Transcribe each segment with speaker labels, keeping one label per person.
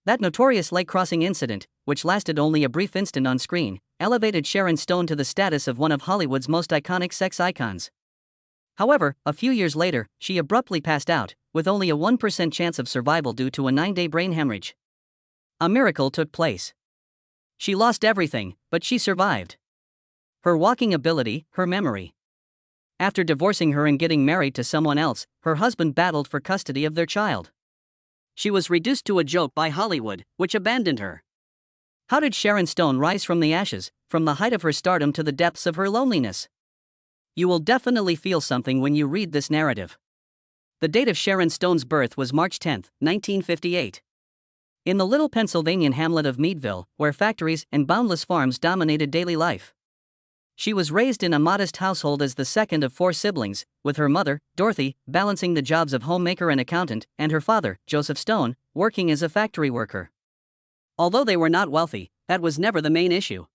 Speaker 1: That notorious lake crossing incident, which lasted only a brief instant on screen, elevated Sharon Stone to the status of one of Hollywood's most iconic sex icons. However, a few years later, she abruptly passed out, with only a 1% chance of survival due to a 9-day brain hemorrhage. A miracle took place. She lost everything, but she survived. Her walking ability, her memory. After divorcing her and getting married to someone else, her husband battled for custody of their child. She was reduced to a joke by Hollywood, which abandoned her. How did Sharon Stone rise from the ashes, from the height of her stardom to the depths of her loneliness? You will definitely feel something when you read this narrative. The date of Sharon Stone's birth was March 10, 1958. In the little Pennsylvanian hamlet of Meadville, where factories and boundless farms dominated daily life. She was raised in a modest household as the second of 4 siblings, with her mother, Dorothy, balancing the jobs of homemaker and accountant, and her father, Joseph Stone, working as a factory worker. Although they were not wealthy, that was never the main issue.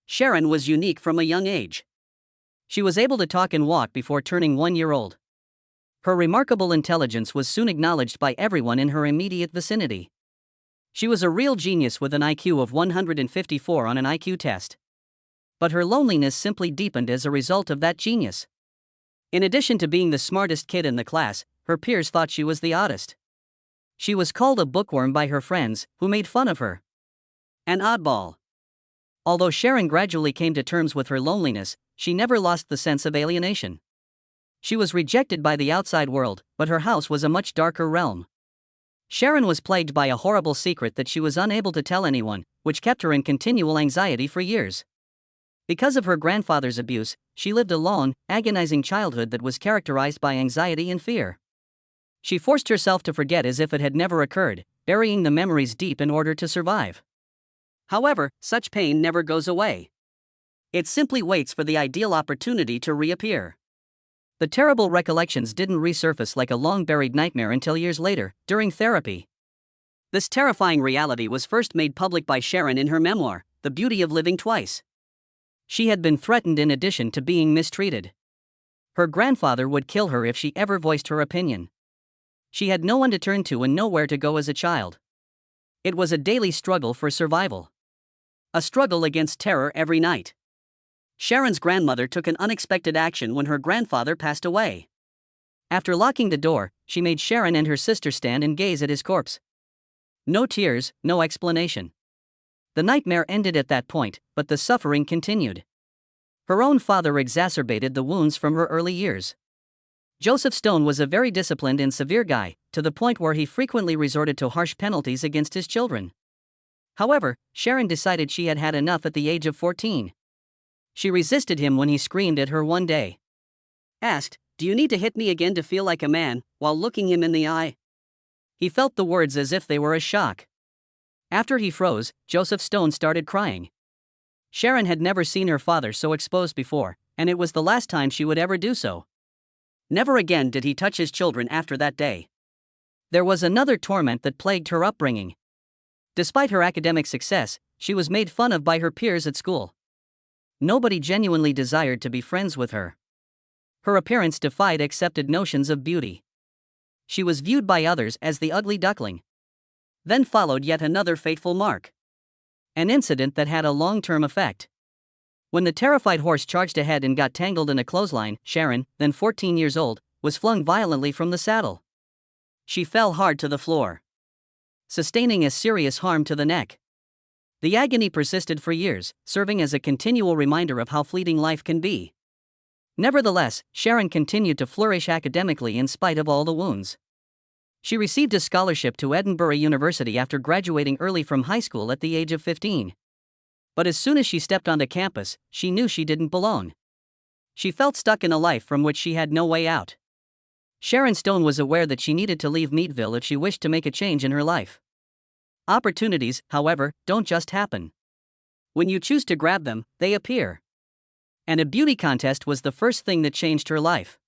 Speaker 1: Sharon was unique from a young age. She was able to talk and walk before turning 1 year old. Her remarkable intelligence was soon acknowledged by everyone in her immediate vicinity. She was a real genius with an IQ of 154 on an IQ test. But her loneliness simply deepened as a result of that genius. In addition to being the smartest kid in the class, her peers thought she was the oddest. She was called a bookworm by her friends, who made fun of her. An oddball. Although Sharon gradually came to terms with her loneliness, she never lost the sense of alienation. She was rejected by the outside world, but her house was a much darker realm. Sharon was plagued by a horrible secret that she was unable to tell anyone, which kept her in continual anxiety for years. Because of her grandfather's abuse, she lived a lone, agonizing childhood that was characterized by anxiety and fear. She forced herself to forget as if it had never occurred, burying the memories deep in order to survive. However, such pain never goes away. It simply waits for the ideal opportunity to reappear. The terrible recollections didn't resurface like a long-buried nightmare until years later, during therapy. This terrifying reality was first made public by Sharon in her memoir, The Beauty of Living Twice. She had been threatened in addition to being mistreated. Her grandfather would kill her if she ever voiced her opinion. She had no one to turn to and nowhere to go as a child. It was a daily struggle for survival. A struggle against terror every night. Sharon's grandmother took an unexpected action when her grandfather passed away. After locking the door, she made Sharon and her sister stand and gaze at his corpse. No tears, no explanation. The nightmare ended at that point, but the suffering continued. Her own father exacerbated the wounds from her early years. Joseph Stone was a very disciplined and severe guy, to the point where he frequently resorted to harsh penalties against his children. However, Sharon decided she had had enough at the age of 14. She resisted him when he screamed at her one day. Asked, "Do you need to hit me again to feel like a man?" while looking him in the eye. He felt the words as if they were a shock. After he froze, Joseph Stone started crying. Sharon had never seen her father so exposed before, and it was the last time she would ever do so. Never again did he touch his children after that day. There was another torment that plagued her upbringing. Despite her academic success, she was made fun of by her peers at school. Nobody genuinely desired to be friends with her. Her appearance defied accepted notions of beauty. She was viewed by others as the ugly duckling. Then followed yet another fateful mark. An incident that had a long-term effect. When the terrified horse charged ahead and got tangled in a clothesline, Sharon, then 14 years old, was flung violently from the saddle. She fell hard to the floor, sustaining a serious harm to the neck. The agony persisted for years, serving as a continual reminder of how fleeting life can be. Nevertheless, Sharon continued to flourish academically in spite of all the wounds. She received a scholarship to Edinburgh University after graduating early from high school at the age of 15. But as soon as she stepped onto campus, she knew she didn't belong. She felt stuck in a life from which she had no way out. Sharon Stone was aware that she needed to leave Meadville if she wished to make a change in her life. Opportunities, however, don't just happen. When you choose to grab them, they appear. And a beauty contest was the first thing that changed her life.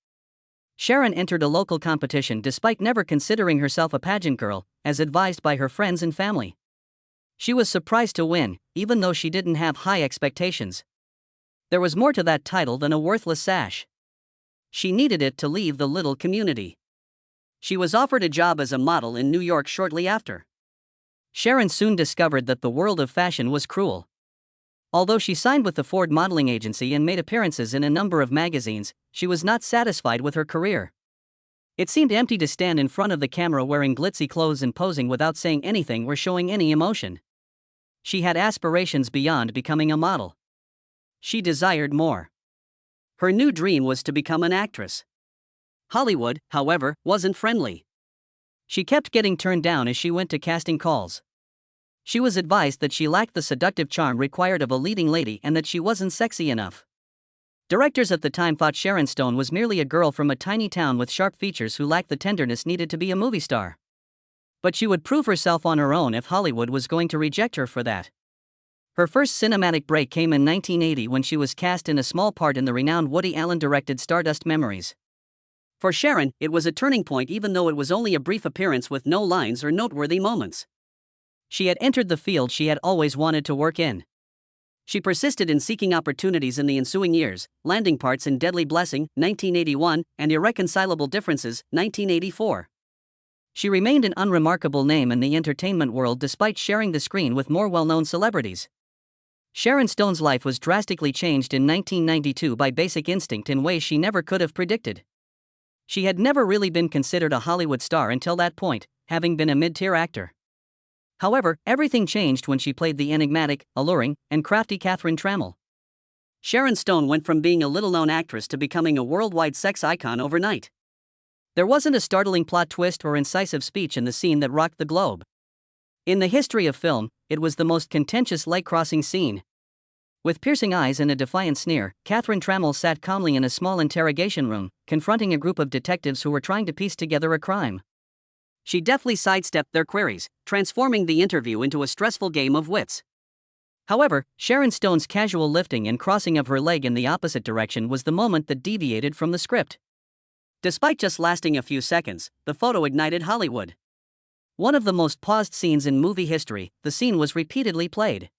Speaker 1: Sharon entered a local competition despite never considering herself a pageant girl, as advised by her friends and family. She was surprised to win, even though she didn't have high expectations. There was more to that title than a worthless sash. She needed it to leave the little community. She was offered a job as a model in New York shortly after. Sharon soon discovered that the world of fashion was cruel. Although she signed with the Ford modeling agency and made appearances in a number of magazines, she was not satisfied with her career. It seemed empty to stand in front of the camera wearing glitzy clothes and posing without saying anything or showing any emotion. She had aspirations beyond becoming a model. She desired more. Her new dream was to become an actress. Hollywood, however, wasn't friendly. She kept getting turned down as she went to casting calls. She was advised that she lacked the seductive charm required of a leading lady and that she wasn't sexy enough. Directors at the time thought Sharon Stone was merely a girl from a tiny town with sharp features who lacked the tenderness needed to be a movie star. But she would prove herself on her own if Hollywood was going to reject her for that. Her first cinematic break came in 1980 when she was cast in a small part in the renowned Woody Allen-directed Stardust Memories. For Sharon, it was a turning point even though it was only a brief appearance with no lines or noteworthy moments. She had entered the field she had always wanted to work in. She persisted in seeking opportunities in the ensuing years, landing parts in Deadly Blessing, 1981, and Irreconcilable Differences, 1984. She remained an unremarkable name in the entertainment world despite sharing the screen with more well-known celebrities. Sharon Stone's life was drastically changed in 1992 by Basic Instinct in ways she never could have predicted. She had never really been considered a Hollywood star until that point, having been a mid-tier actor. However, everything changed when she played the enigmatic, alluring, and crafty Catherine Trammell. Sharon Stone went from being a little-known actress to becoming a worldwide sex icon overnight. There wasn't a startling plot twist or incisive speech in the scene that rocked the globe. In the history of film, it was the most contentious leg-crossing scene. With piercing eyes and a defiant sneer, Catherine Trammell sat calmly in a small interrogation room, confronting a group of detectives who were trying to piece together a crime. She deftly sidestepped their queries, transforming the interview into a stressful game of wits. However, Sharon Stone's casual lifting and crossing of her leg in the opposite direction was the moment that deviated from the script. Despite just lasting a few seconds, the photo ignited Hollywood. One of the most paused scenes in movie history, the scene was repeatedly played.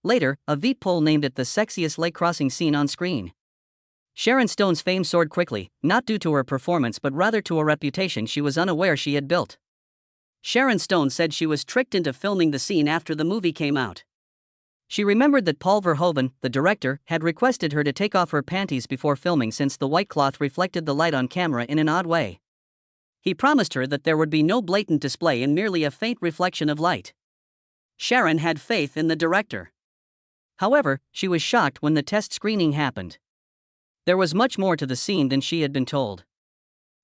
Speaker 1: Later, a Veep poll named it the sexiest leg-crossing scene on screen. Sharon Stone's fame soared quickly, not due to her performance but rather to a reputation she was unaware she had built. Sharon Stone said she was tricked into filming the scene after the movie came out. She remembered that Paul Verhoeven, the director, had requested her to take off her panties before filming since the white cloth reflected the light on camera in an odd way. He promised her that there would be no blatant display and merely a faint reflection of light. Sharon had faith in the director. However, she was shocked when the test screening happened. There was much more to the scene than she had been told.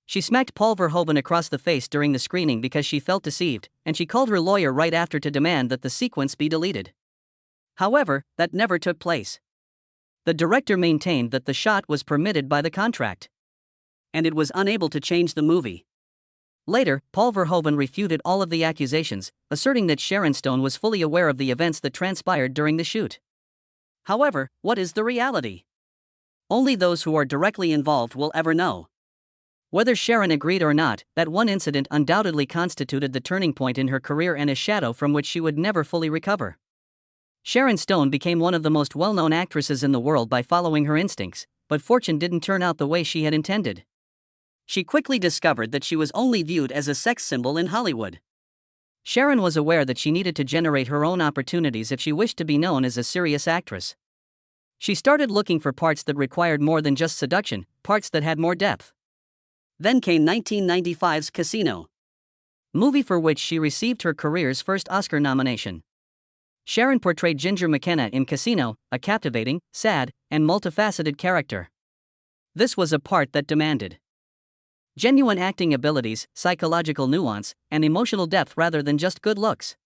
Speaker 1: She smacked Paul Verhoeven across the face during the screening because she felt deceived, and she called her lawyer right after to demand that the sequence be deleted. However, that never took place. The director maintained that the shot was permitted by the contract, and it was unable to change the movie. Later, Paul Verhoeven refuted all of the accusations, asserting that Sharon Stone was fully aware of the events that transpired during the shoot. However, what is the reality? Only those who are directly involved will ever know. Whether Sharon agreed or not, that one incident undoubtedly constituted the turning point in her career and a shadow from which she would never fully recover. Sharon Stone became one of the most well-known actresses in the world by following her instincts, but fortune didn't turn out the way she had intended. She quickly discovered that she was only viewed as a sex symbol in Hollywood. Sharon was aware that she needed to generate her own opportunities if she wished to be known as a serious actress. She started looking for parts that required more than just seduction, parts that had more depth. Then came 1995's Casino, movie for which she received her career's first Oscar nomination. Sharon portrayed Ginger McKenna in Casino, a captivating, sad, and multifaceted character. This was a part that demanded genuine acting abilities, psychological nuance, and emotional depth rather than just good looks.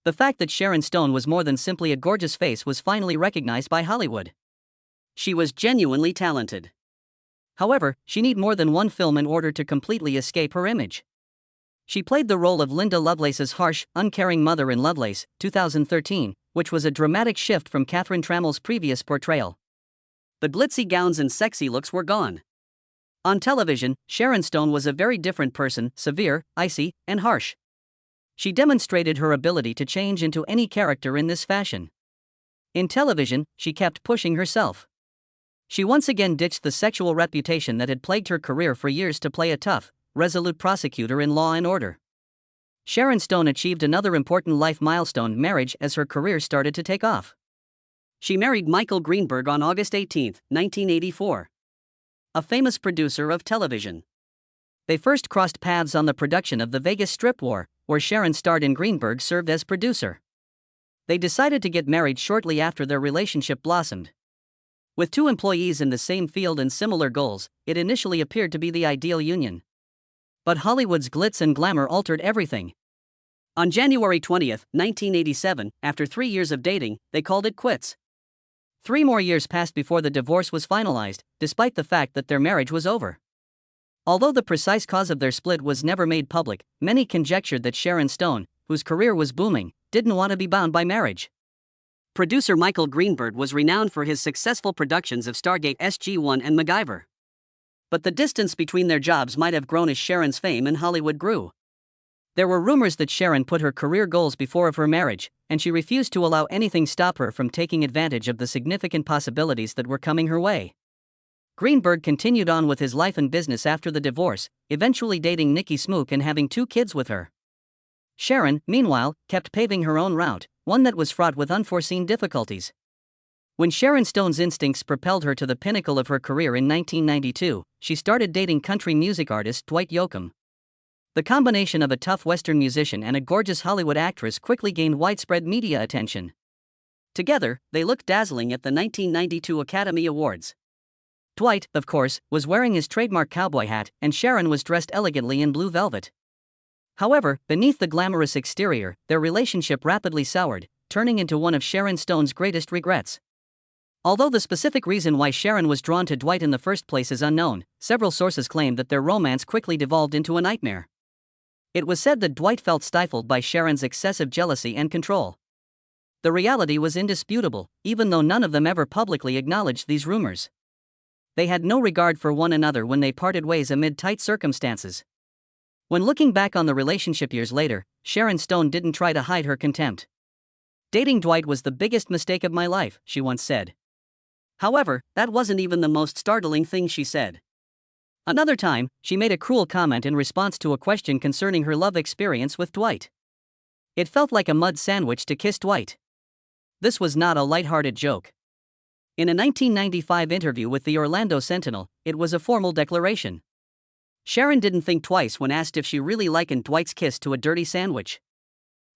Speaker 1: The fact that Sharon Stone was more than simply a gorgeous face was finally recognized by Hollywood. She was genuinely talented. However, she needed more than one film in order to completely escape her image. She played the role of Linda Lovelace's harsh, uncaring mother in Lovelace, 2013, which was a dramatic shift from Catherine Trammell's previous portrayal. The glitzy gowns and sexy looks were gone. On television, Sharon Stone was a very different person, severe, icy, and harsh. She demonstrated her ability to change into any character in this fashion. In television, she kept pushing herself. She once again ditched the sexual reputation that had plagued her career for years to play a tough, resolute prosecutor in Law and Order. Sharon Stone achieved another important life milestone, marriage, as her career started to take off. She married Michael Greenberg on August 18, 1984, a famous producer of television. They first crossed paths on the production of the Vegas Strip War, where Sharon starred and Greenberg served as producer. They decided to get married shortly after their relationship blossomed. With two employees in the same field and similar goals, it initially appeared to be the ideal union. But Hollywood's glitz and glamour altered everything. On January 20, 1987, after 3 years of dating, they called it quits. 3 more years passed before the divorce was finalized, despite the fact that their marriage was over. Although the precise cause of their split was never made public, many conjectured that Sharon Stone, whose career was booming, didn't want to be bound by marriage. Producer Michael Greenberg was renowned for his successful productions of Stargate SG-1 and MacGyver. But the distance between their jobs might have grown as Sharon's fame in Hollywood grew. There were rumors that Sharon put her career goals before of her marriage, and she refused to allow anything stop her from taking advantage of the significant possibilities that were coming her way. Greenberg continued on with his life and business after the divorce, eventually dating Nikki Smook and having 2 kids with her. Sharon, meanwhile, kept paving her own route, one that was fraught with unforeseen difficulties. When Sharon Stone's instincts propelled her to the pinnacle of her career in 1992, she started dating country music artist Dwight Yoakam. The combination of a tough Western musician and a gorgeous Hollywood actress quickly gained widespread media attention. Together, they looked dazzling at the 1992 Academy Awards. Dwight, of course, was wearing his trademark cowboy hat, and Sharon was dressed elegantly in blue velvet. However, beneath the glamorous exterior, their relationship rapidly soured, turning into one of Sharon Stone's greatest regrets. Although the specific reason why Sharon was drawn to Dwight in the first place is unknown, several sources claim that their romance quickly devolved into a nightmare. It was said that Dwight felt stifled by Sharon's excessive jealousy and control. The reality was indisputable, even though none of them ever publicly acknowledged these rumors. They had no regard for one another when they parted ways amid tight circumstances. When looking back on the relationship years later, Sharon Stone didn't try to hide her contempt. "Dating Dwight was the biggest mistake of my life," she once said. However, that wasn't even the most startling thing she said. Another time, she made a cruel comment in response to a question concerning her love experience with Dwight. It felt like a mud sandwich to kiss Dwight. This was not a lighthearted joke. In a 1995 interview with the Orlando Sentinel, it was a formal declaration. Sharon didn't think twice when asked if she really likened Dwight's kiss to a dirty sandwich.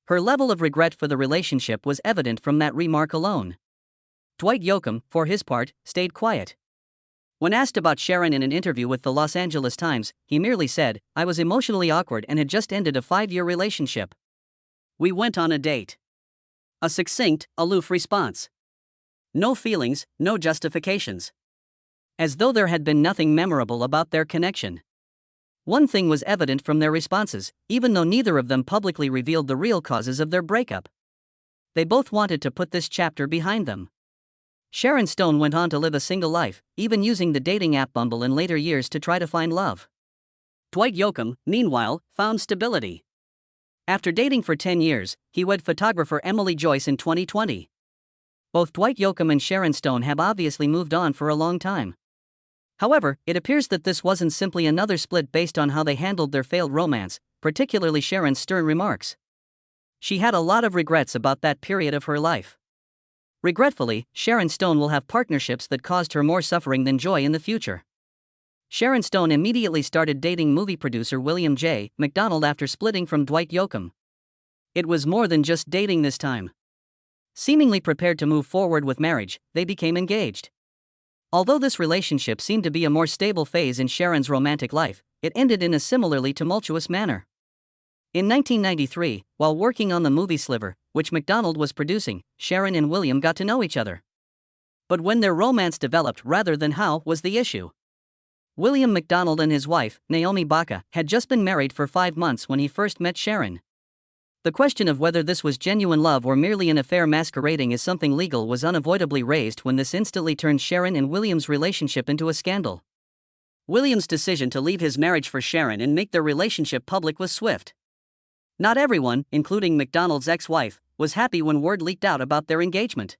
Speaker 1: Her level of regret for the relationship was evident from that remark alone. Dwight Yoakam, for his part, stayed quiet. When asked about Sharon in an interview with the Los Angeles Times, he merely said, "I was emotionally awkward and had just ended a 5-year relationship. We went on a date." A succinct, aloof response. No feelings, no justifications. As though there had been nothing memorable about their connection. One thing was evident from their responses, even though neither of them publicly revealed the real causes of their breakup. They both wanted to put this chapter behind them. Sharon Stone went on to live a single life, even using the dating app Bumble in later years to try to find love. Dwight Yoakam, meanwhile, found stability. After dating for 10 years, he wed photographer Emily Joyce in 2020. Both Dwight Yoakam and Sharon Stone have obviously moved on for a long time. However, it appears that this wasn't simply another split based on how they handled their failed romance, particularly Sharon's stern remarks. She had a lot of regrets about that period of her life. Regretfully, Sharon Stone will have partnerships that caused her more suffering than joy in the future. Sharon Stone immediately started dating movie producer William J. McDonald after splitting from Dwight Yoakam. It was more than just dating this time. Seemingly prepared to move forward with marriage, they became engaged. Although this relationship seemed to be a more stable phase in Sharon's romantic life, it ended in a similarly tumultuous manner. In 1993, while working on the movie Sliver, which McDonald was producing, Sharon and William got to know each other. But when their romance developed rather than how was the issue. William McDonald and his wife, Naomi Baca, had just been married for 5 months when he first met Sharon. The question of whether this was genuine love or merely an affair masquerading as something legal was unavoidably raised when this instantly turned Sharon and William's relationship into a scandal. William's decision to leave his marriage for Sharon and make their relationship public was swift. Not everyone, including McDonald's ex-wife, was happy when word leaked out about their engagement.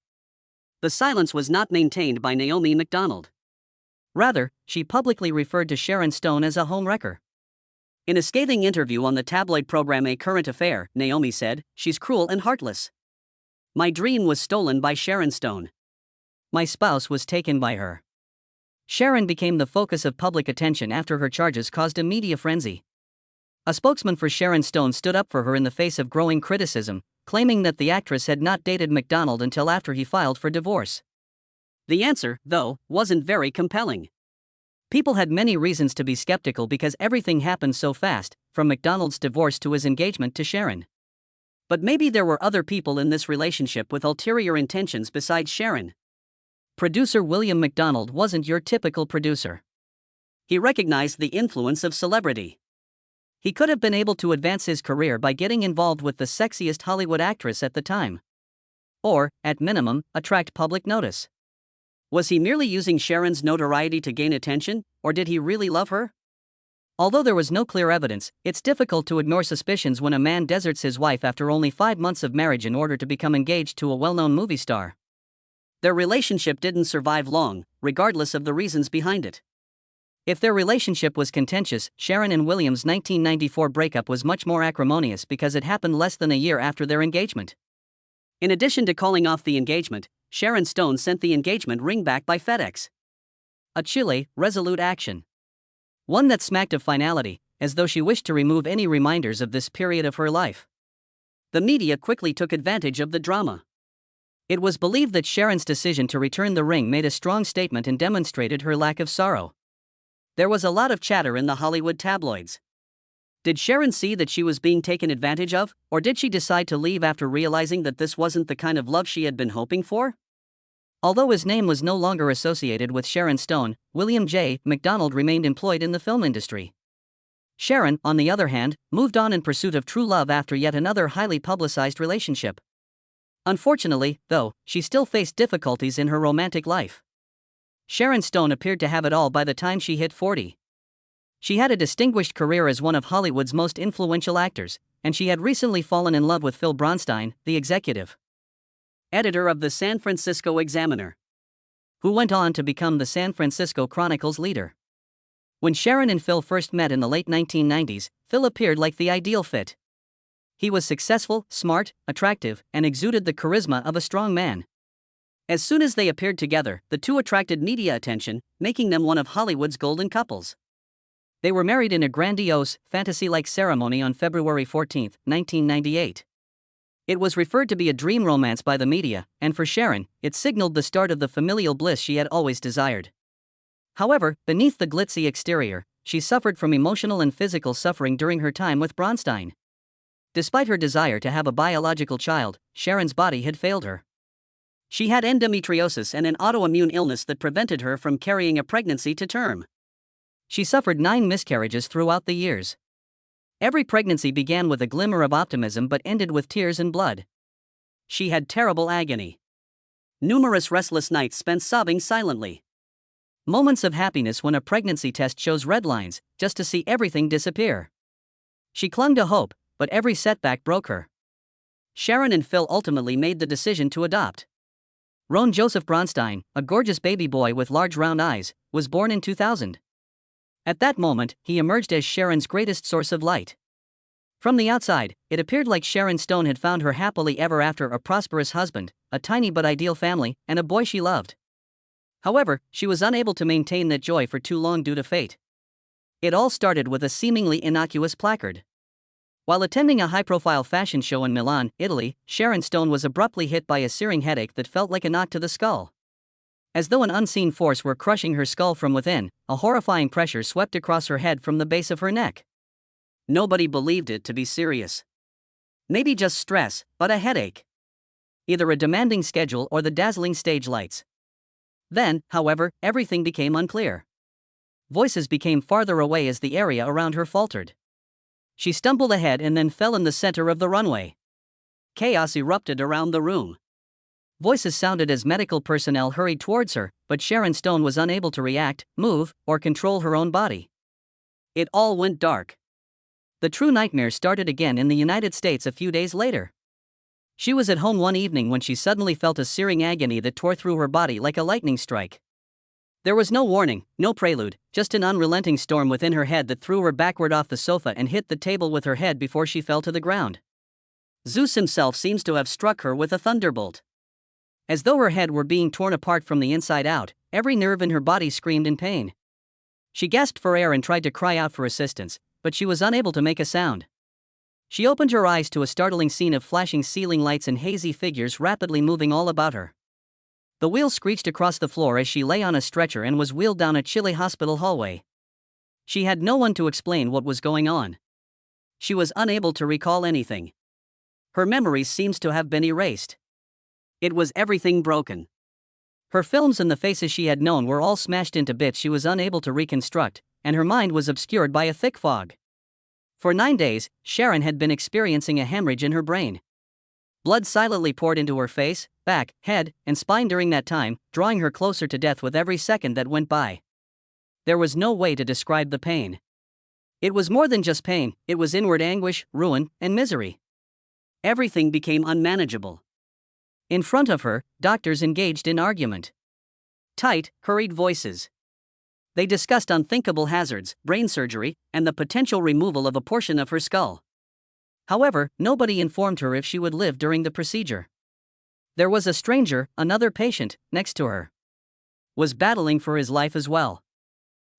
Speaker 1: The silence was not maintained by Naomi McDonald. Rather, she publicly referred to Sharon Stone as a homewrecker. In a scathing interview on the tabloid program A Current Affair, Naomi said, "She's cruel and heartless. My dream was stolen by Sharon Stone. My spouse was taken by her." Sharon became the focus of public attention after her charges caused a media frenzy. A spokesman for Sharon Stone stood up for her in the face of growing criticism, claiming that the actress had not dated McDonald until after he filed for divorce. The answer, though, wasn't very compelling. People had many reasons to be skeptical because everything happened so fast, from McDonald's divorce to his engagement to Sharon. But maybe there were other people in this relationship with ulterior intentions besides Sharon. Producer William McDonald wasn't your typical producer. He recognized the influence of celebrity. He could have been able to advance his career by getting involved with the sexiest Hollywood actress at the time. Or, at minimum, attract public notice. Was he merely using Sharon's notoriety to gain attention, or did he really love her? Although there was no clear evidence, it's difficult to ignore suspicions when a man deserts his wife after only 5 months of marriage in order to become engaged to a well-known movie star. Their relationship didn't survive long, regardless of the reasons behind it. If their relationship was contentious, Sharon and William's 1994 breakup was much more acrimonious because it happened less than a year after their engagement. In addition to calling off the engagement, Sharon Stone sent the engagement ring back by FedEx. A chilly, resolute action. One that smacked of finality, as though she wished to remove any reminders of this period of her life. The media quickly took advantage of the drama. It was believed that Sharon's decision to return the ring made a strong statement and demonstrated her lack of sorrow. There was a lot of chatter in the Hollywood tabloids. Did Sharon see that she was being taken advantage of, or did she decide to leave after realizing that this wasn't the kind of love she had been hoping for? Although his name was no longer associated with Sharon Stone, William J. McDonald remained employed in the film industry. Sharon, on the other hand, moved on in pursuit of true love after yet another highly publicized relationship. Unfortunately, though, she still faced difficulties in her romantic life. Sharon Stone appeared to have it all by the time she hit 40. She had a distinguished career as one of Hollywood's most influential actors, and she had recently fallen in love with Phil Bronstein, the executive editor of the San Francisco Examiner, who went on to become the San Francisco Chronicle's leader. When Sharon and Phil first met in the late 1990s, Phil appeared like the ideal fit. He was successful, smart, attractive, and exuded the charisma of a strong man. As soon as they appeared together, the two attracted media attention, making them one of Hollywood's golden couples. They were married in a grandiose, fantasy-like ceremony on February 14, 1998. It was referred to be a dream romance by the media, and for Sharon, it signaled the start of the familial bliss she had always desired. However, beneath the glitzy exterior, she suffered from emotional and physical suffering during her time with Bronstein. Despite her desire to have a biological child, Sharon's body had failed her. She had endometriosis and an autoimmune illness that prevented her from carrying a pregnancy to term. She suffered 9 miscarriages throughout the years. Every pregnancy began with a glimmer of optimism but ended with tears and blood. She had terrible agony. Numerous restless nights spent sobbing silently. Moments of happiness when a pregnancy test shows red lines, just to see everything disappear. She clung to hope, but every setback broke her. Sharon and Phil ultimately made the decision to adopt. Roan Joseph Bronstein, a gorgeous baby boy with large round eyes, was born in 2000. At that moment, he emerged as Sharon's greatest source of light. From the outside, it appeared like Sharon Stone had found her happily ever after, a prosperous husband, a tiny but ideal family, and a boy she loved. However, she was unable to maintain that joy for too long due to fate. It all started with a seemingly innocuous placard. While attending a high-profile fashion show in Milan, Italy, Sharon Stone was abruptly hit by a searing headache that felt like a knock to the skull. As though an unseen force were crushing her skull from within, a horrifying pressure swept across her head from the base of her neck. Nobody believed it to be serious. Maybe just stress, but a headache. Either a demanding schedule or the dazzling stage lights. Then, however, everything became unclear. Voices became farther away as the area around her faltered. She stumbled ahead and then fell in the center of the runway. Chaos erupted around the room. Voices sounded as medical personnel hurried towards her, but Sharon Stone was unable to react, move, or control her own body. It all went dark. The true nightmare started again in the United States a few days later. She was at home one evening when she suddenly felt a searing agony that tore through her body like a lightning strike. There was no warning, no prelude, just an unrelenting storm within her head that threw her backward off the sofa and hit the table with her head before she fell to the ground. Zeus himself seems to have struck her with a thunderbolt. As though her head were being torn apart from the inside out, every nerve in her body screamed in pain. She gasped for air and tried to cry out for assistance, but she was unable to make a sound. She opened her eyes to a startling scene of flashing ceiling lights and hazy figures rapidly moving all about her. The wheels screeched across the floor as she lay on a stretcher and was wheeled down a chilly hospital hallway. She had no one to explain what was going on. She was unable to recall anything. Her memories seemed to have been erased. It was everything broken. Her films and the faces she had known were all smashed into bits she was unable to reconstruct, and her mind was obscured by a thick fog. For 9 days, Sharon had been experiencing a hemorrhage in her brain. Blood silently poured into her face, back, head, and spine during that time, drawing her closer to death with every second that went by. There was no way to describe the pain. It was more than just pain, it was inward anguish, ruin, and misery. Everything became unmanageable. In front of her, doctors engaged in argument. Tight, hurried voices. They discussed unthinkable hazards, brain surgery, and the potential removal of a portion of her skull. However, nobody informed her if she would live during the procedure. There was a stranger, another patient, next to her. Was battling for his life as well.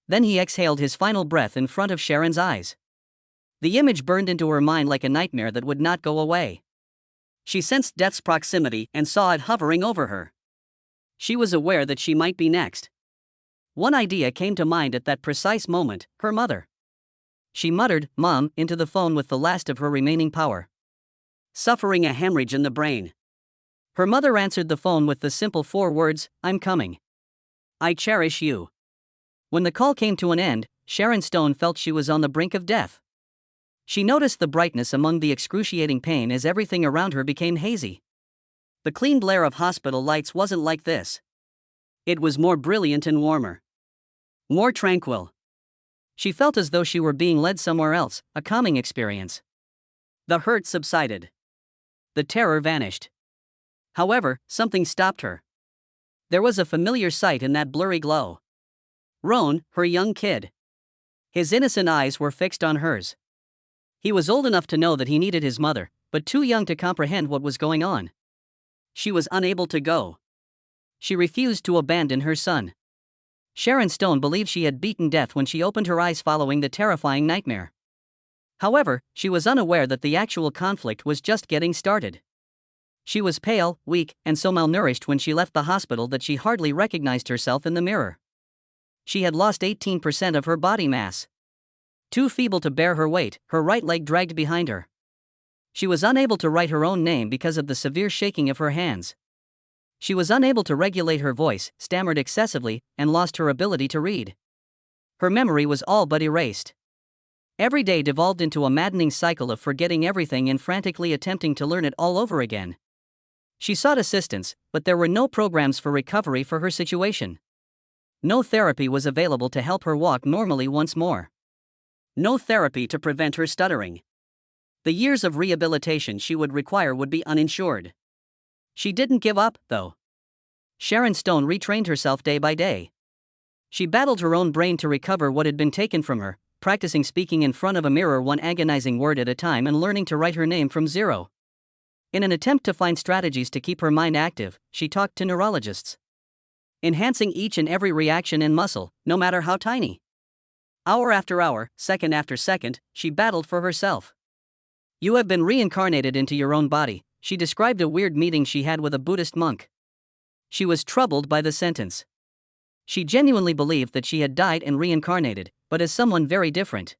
Speaker 1: Then he exhaled his final breath in front of Sharon's eyes. The image burned into her mind like a nightmare that would not go away. She sensed death's proximity and saw it hovering over her. She was aware that she might be next. One idea came to mind at that precise moment: her mother. She muttered, "Mom," into the phone with the last of her remaining power. Suffering a hemorrhage in the brain. Her mother answered the phone with the simple 4 words, "I'm coming. I cherish you." When the call came to an end, Sharon Stone felt she was on the brink of death. She noticed the brightness among the excruciating pain as everything around her became hazy. The clean glare of hospital lights wasn't like this. It was more brilliant and warmer. More tranquil. She felt as though she were being led somewhere else, a calming experience. The hurt subsided. The terror vanished. However, something stopped her. There was a familiar sight in that blurry glow. Roan, her young kid. His innocent eyes were fixed on hers. He was old enough to know that he needed his mother, but too young to comprehend what was going on. She was unable to go. She refused to abandon her son. Sharon Stone believed she had beaten death when she opened her eyes following the terrifying nightmare. However, she was unaware that the actual conflict was just getting started. She was pale, weak, and so malnourished when she left the hospital that she hardly recognized herself in the mirror. She had lost 18% of her body mass. Too feeble to bear her weight, her right leg dragged behind her. She was unable to write her own name because of the severe shaking of her hands. She was unable to regulate her voice, stammered excessively, and lost her ability to read. Her memory was all but erased. Every day devolved into a maddening cycle of forgetting everything and frantically attempting to learn it all over again. She sought assistance, but there were no programs for recovery for her situation. No therapy was available to help her walk normally once more. No therapy to prevent her stuttering. The years of rehabilitation she would require would be uninsured. She didn't give up, though. Sharon Stone retrained herself day by day. She battled her own brain to recover what had been taken from her, practicing speaking in front of a mirror one agonizing word at a time and learning to write her name from zero. In an attempt to find strategies to keep her mind active, she talked to neurologists, enhancing each and every reaction and muscle, no matter how tiny. Hour after hour, second after second, she battled for herself. "You have been reincarnated into your own body," she described a weird meeting she had with a Buddhist monk. She was troubled by the sentence. She genuinely believed that she had died and reincarnated, but as someone very different.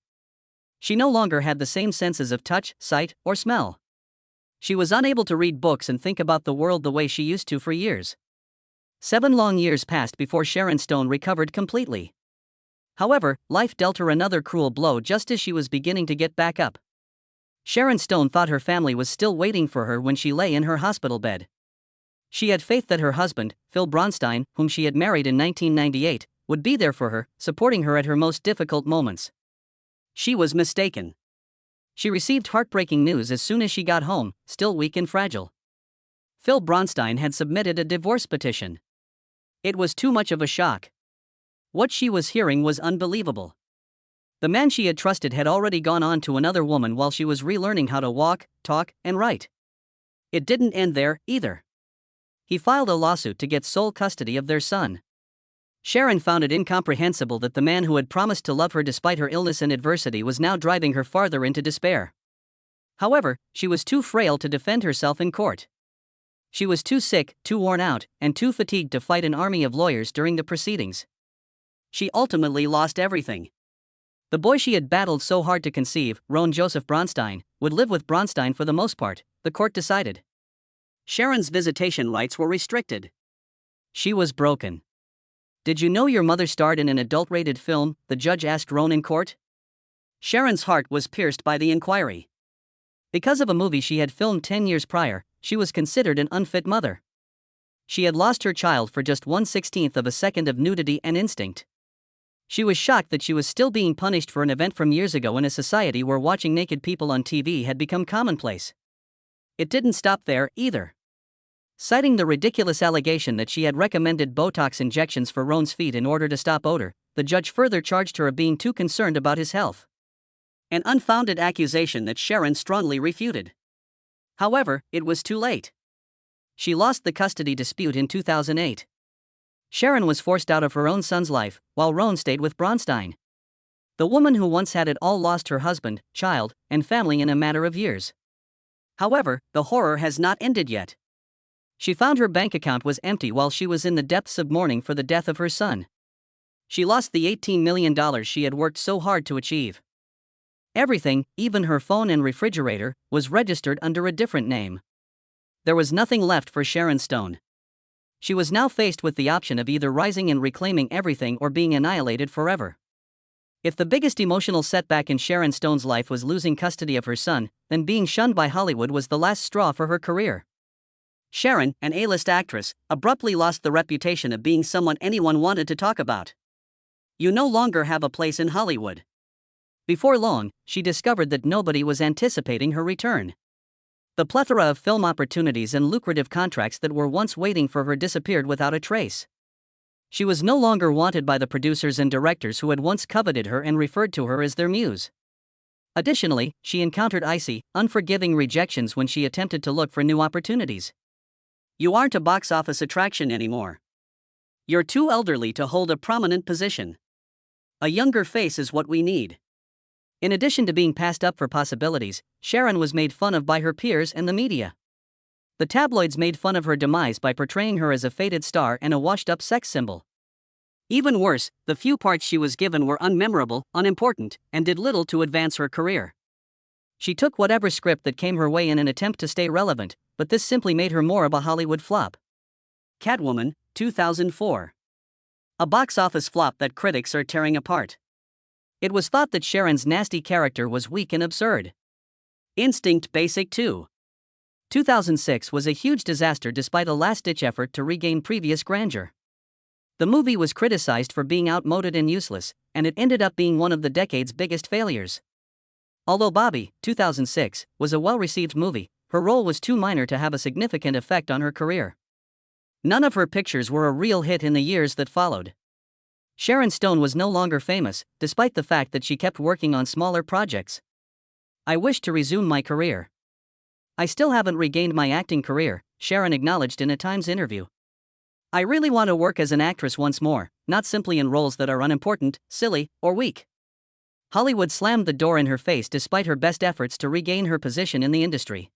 Speaker 1: She no longer had the same senses of touch, sight, or smell. She was unable to read books and think about the world the way she used to for years. 7 long years passed before Sharon Stone recovered completely. However, life dealt her another cruel blow just as she was beginning to get back up. Sharon Stone thought her family was still waiting for her when she lay in her hospital bed. She had faith that her husband, Phil Bronstein, whom she had married in 1998, would be there for her, supporting her at her most difficult moments. She was mistaken. She received heartbreaking news as soon as she got home, still weak and fragile. Phil Bronstein had submitted a divorce petition. It was too much of a shock. What she was hearing was unbelievable. The man she had trusted had already gone on to another woman while she was relearning how to walk, talk, and write. It didn't end there, either. He filed a lawsuit to get sole custody of their son. Sharon found it incomprehensible that the man who had promised to love her despite her illness and adversity was now driving her farther into despair. However, she was too frail to defend herself in court. She was too sick, too worn out, and too fatigued to fight an army of lawyers during the proceedings. She ultimately lost everything. The boy she had battled so hard to conceive, Rowan Joseph Bronstein, would live with Bronstein for the most part, the court decided. Sharon's visitation rights were restricted. She was broken. "Did you know your mother starred in an adult-rated film?" the judge asked Rowan in court. Sharon's heart was pierced by the inquiry. Because of a movie she had filmed 10 years prior, she was considered an unfit mother. She had lost her child for just 1/16th of a second of nudity and instinct. She was shocked that she was still being punished for an event from years ago in a society where watching naked people on TV had become commonplace. It didn't stop there, either. Citing the ridiculous allegation that she had recommended Botox injections for Rowan's feet in order to stop odor, the judge further charged her of being too concerned about his health. An unfounded accusation that Sharon strongly refuted. However, it was too late. She lost the custody dispute in 2008. Sharon was forced out of her own son's life, while Rowan stayed with Bronstein. The woman who once had it all lost her husband, child, and family in a matter of years. However, the horror has not ended yet. She found her bank account was empty while she was in the depths of mourning for the death of her son. She lost the $18 million she had worked so hard to achieve. Everything, even her phone and refrigerator, was registered under a different name. There was nothing left for Sharon Stone. She was now faced with the option of either rising and reclaiming everything or being annihilated forever. If the biggest emotional setback in Sharon Stone's life was losing custody of her son, then being shunned by Hollywood was the last straw for her career. Sharon, an A-list actress, abruptly lost the reputation of being someone anyone wanted to talk about. You no longer have a place in Hollywood. Before long, she discovered that nobody was anticipating her return. The plethora of film opportunities and lucrative contracts that were once waiting for her disappeared without a trace. She was no longer wanted by the producers and directors who had once coveted her and referred to her as their muse. Additionally, she encountered icy, unforgiving rejections when she attempted to look for new opportunities. "You aren't a box office attraction anymore. You're too elderly to hold a prominent position. A younger face is what we need." In addition to being passed up for possibilities, Sharon was made fun of by her peers and the media. The tabloids made fun of her demise by portraying her as a faded star and a washed-up sex symbol. Even worse, the few parts she was given were unmemorable, unimportant, and did little to advance her career. She took whatever script that came her way in an attempt to stay relevant, but this simply made her more of a Hollywood flop. Catwoman, 2004. A box office flop that critics are tearing apart. It was thought that Sharon's nasty character was weak and absurd. Instinct Basic 2. 2006 was a huge disaster despite a last-ditch effort to regain previous grandeur. The movie was criticized for being outmoded and useless, and it ended up being one of the decade's biggest failures. Although Bobby, 2006, was a well-received movie, her role was too minor to have a significant effect on her career. None of her pictures were a real hit in the years that followed. Sharon Stone was no longer famous, despite the fact that she kept working on smaller projects. "I wish to resume my career. I still haven't regained my acting career," Sharon acknowledged in a Times interview. "I really want to work as an actress once more, not simply in roles that are unimportant, silly, or weak." Hollywood slammed the door in her face despite her best efforts to regain her position in the industry.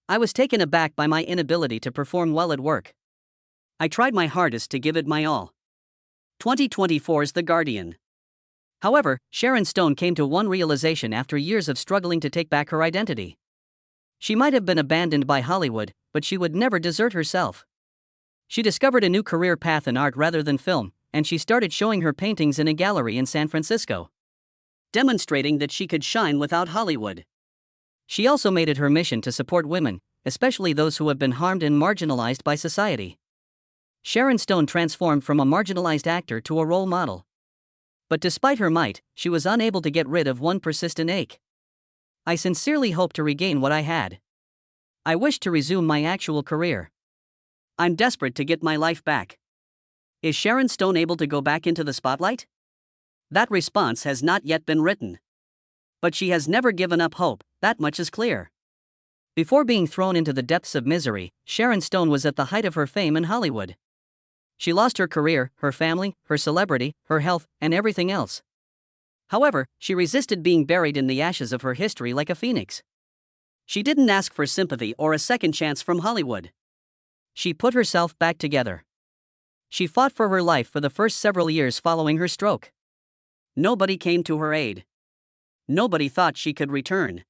Speaker 1: "I was taken aback by my inability to perform well at work. I tried my hardest to give it my all." 2024's The Guardian. However, Sharon Stone came to one realization after years of struggling to take back her identity. She might have been abandoned by Hollywood, but she would never desert herself. She discovered a new career path in art rather than film, and she started showing her paintings in a gallery in San Francisco, demonstrating that she could shine without Hollywood. She also made it her mission to support women, especially those who have been harmed and marginalized by society. Sharon Stone transformed from a marginalized actor to a role model. But despite her might, she was unable to get rid of one persistent ache. "I sincerely hope to regain what I had. I wish to resume my actual career. I'm desperate to get my life back." Is Sharon Stone able to go back into the spotlight? That response has not yet been written. But she has never given up hope, that much is clear. Before being thrown into the depths of misery, Sharon Stone was at the height of her fame in Hollywood. She lost her career, her family, her celebrity, her health, and everything else. However, she resisted being buried in the ashes of her history like a phoenix. She didn't ask for sympathy or a second chance from Hollywood. She put herself back together. She fought for her life for the first several years following her stroke. Nobody came to her aid. Nobody thought she could return.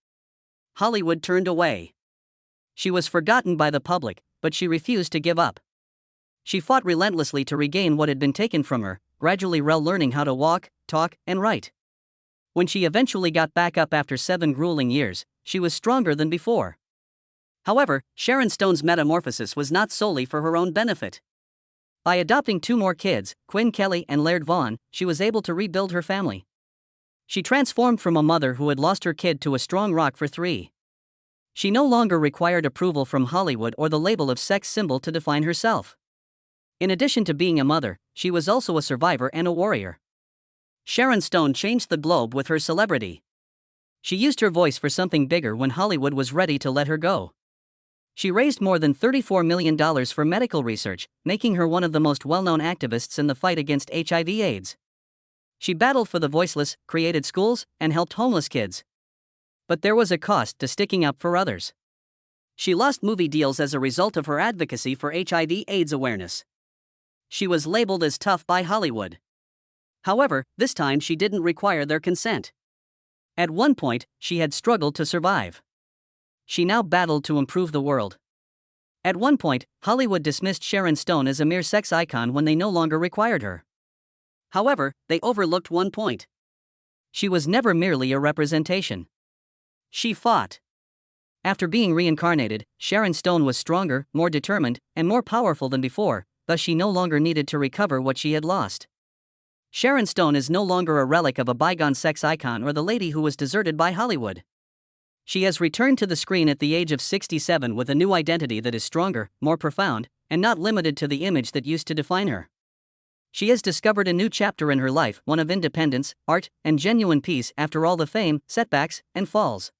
Speaker 1: Hollywood turned away. She was forgotten by the public, but she refused to give up. She fought relentlessly to regain what had been taken from her, gradually relearning how to walk, talk, and write. When she eventually got back up after 7 grueling years, she was stronger than before. However, Sharon Stone's metamorphosis was not solely for her own benefit. By adopting 2 more kids, Quinn Kelly and Laird Vaughn, she was able to rebuild her family. She transformed from a mother who had lost her kid to a strong rock for 3. She no longer required approval from Hollywood or the label of sex symbol to define herself. In addition to being a mother, she was also a survivor and a warrior. Sharon Stone changed the globe with her celebrity. She used her voice for something bigger when Hollywood was ready to let her go. She raised more than $34 million for medical research, making her one of the most well-known activists in the fight against HIV/AIDS. She battled for the voiceless, created schools, and helped homeless kids. But there was a cost to sticking up for others. She lost movie deals as a result of her advocacy for HIV/AIDS awareness. She was labeled as tough by Hollywood. However, this time she didn't require their consent. At one point, she had struggled to survive. She now battled to improve the world. At one point, Hollywood dismissed Sharon Stone as a mere sex icon when they no longer required her. However, they overlooked one point. She was never merely a representation. She fought. After being reincarnated, Sharon Stone was stronger, more determined, and more powerful than before, thus she no longer needed to recover what she had lost. Sharon Stone is no longer a relic of a bygone sex icon or the lady who was deserted by Hollywood. She has returned to the screen at the age of 67 with a new identity that is stronger, more profound, and not limited to the image that used to define her. She has discovered a new chapter in her life, one of independence, art, and genuine peace after all the fame, setbacks, and falls.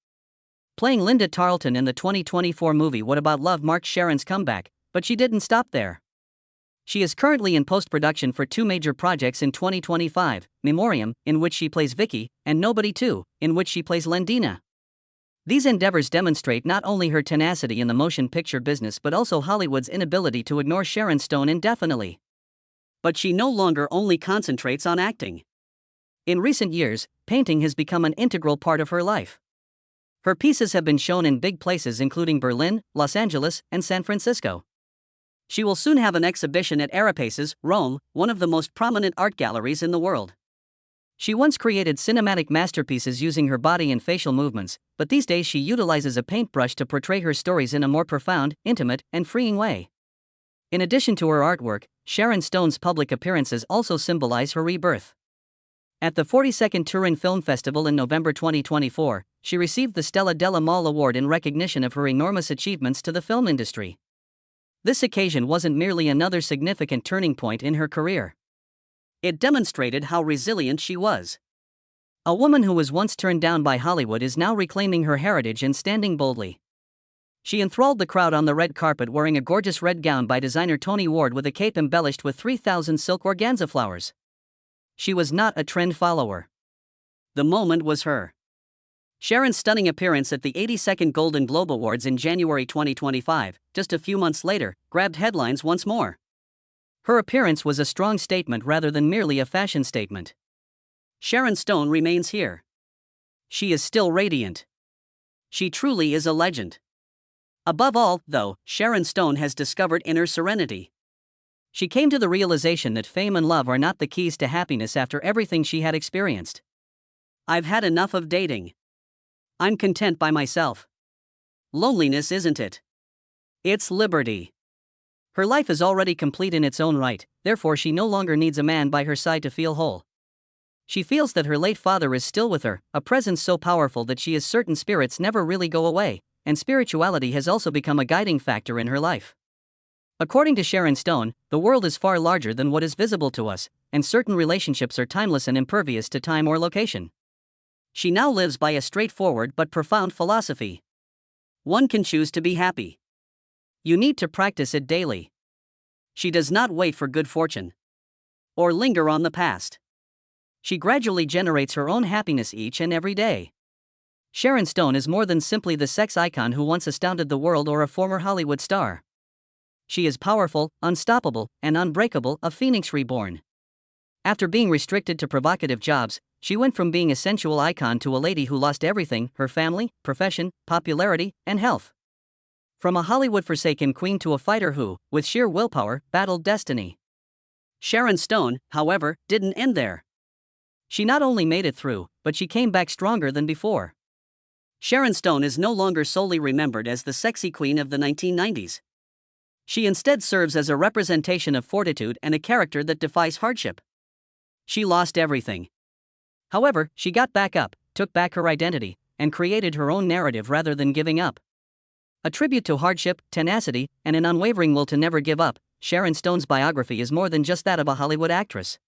Speaker 1: Playing Linda Tarleton in the 2024 movie What About Love marked Sharon's comeback, but she didn't stop there. She is currently in post-production for 2 major projects in 2025, Memoriam, in which she plays Vicky, and Nobody 2, in which she plays Lendina. These endeavors demonstrate not only her tenacity in the motion picture business but also Hollywood's inability to ignore Sharon Stone indefinitely. But she no longer only concentrates on acting. In recent years, painting has become an integral part of her life. Her pieces have been shown in big places including Berlin, Los Angeles, and San Francisco. She will soon have an exhibition at Arapaces, Rome, one of the most prominent art galleries in the world. She once created cinematic masterpieces using her body and facial movements, but these days she utilizes a paintbrush to portray her stories in a more profound, intimate, and freeing way. In addition to her artwork, Sharon Stone's public appearances also symbolize her rebirth. At the 42nd Turin Film Festival in November 2024, she received the Stella della Mall Award in recognition of her enormous achievements to the film industry. This occasion wasn't merely another significant turning point in her career. It demonstrated how resilient she was. A woman who was once turned down by Hollywood is now reclaiming her heritage and standing boldly. She enthralled the crowd on the red carpet wearing a gorgeous red gown by designer Tony Ward with a cape embellished with 3,000 silk organza flowers. She was not a trend follower. The moment was her. Sharon's stunning appearance at the 82nd Golden Globe Awards in January 2025, just a few months later, grabbed headlines once more. Her appearance was a strong statement rather than merely a fashion statement. Sharon Stone remains here. She is still radiant. She truly is a legend. Above all, though, Sharon Stone has discovered inner serenity. She came to the realization that fame and love are not the keys to happiness after everything she had experienced. I've had enough of dating. I'm content by myself. Loneliness isn't it. It's liberty. Her life is already complete in its own right, therefore she no longer needs a man by her side to feel whole. She feels that her late father is still with her, a presence so powerful that she is certain spirits never really go away, and spirituality has also become a guiding factor in her life. According to Sharon Stone, the world is far larger than what is visible to us, and certain relationships are timeless and impervious to time or location. She now lives by a straightforward but profound philosophy. One can choose to be happy. You need to practice it daily. She does not wait for good fortune or linger on the past. She gradually generates her own happiness each and every day. Sharon Stone is more than simply the sex icon who once astounded the world or a former Hollywood star. She is powerful, unstoppable, and unbreakable, a phoenix reborn. After being restricted to provocative jobs, she went from being a sensual icon to a lady who lost everything: her family, profession, popularity, and health. From a Hollywood-forsaken queen to a fighter who, with sheer willpower, battled destiny. Sharon Stone, however, didn't end there. She not only made it through, but she came back stronger than before. Sharon Stone is no longer solely remembered as the sexy queen of the 1990s. She instead serves as a representation of fortitude and a character that defies hardship. She lost everything. However, she got back up, took back her identity, and created her own narrative rather than giving up. A tribute to hardship, tenacity, and an unwavering will to never give up, Sharon Stone's biography is more than just that of a Hollywood actress.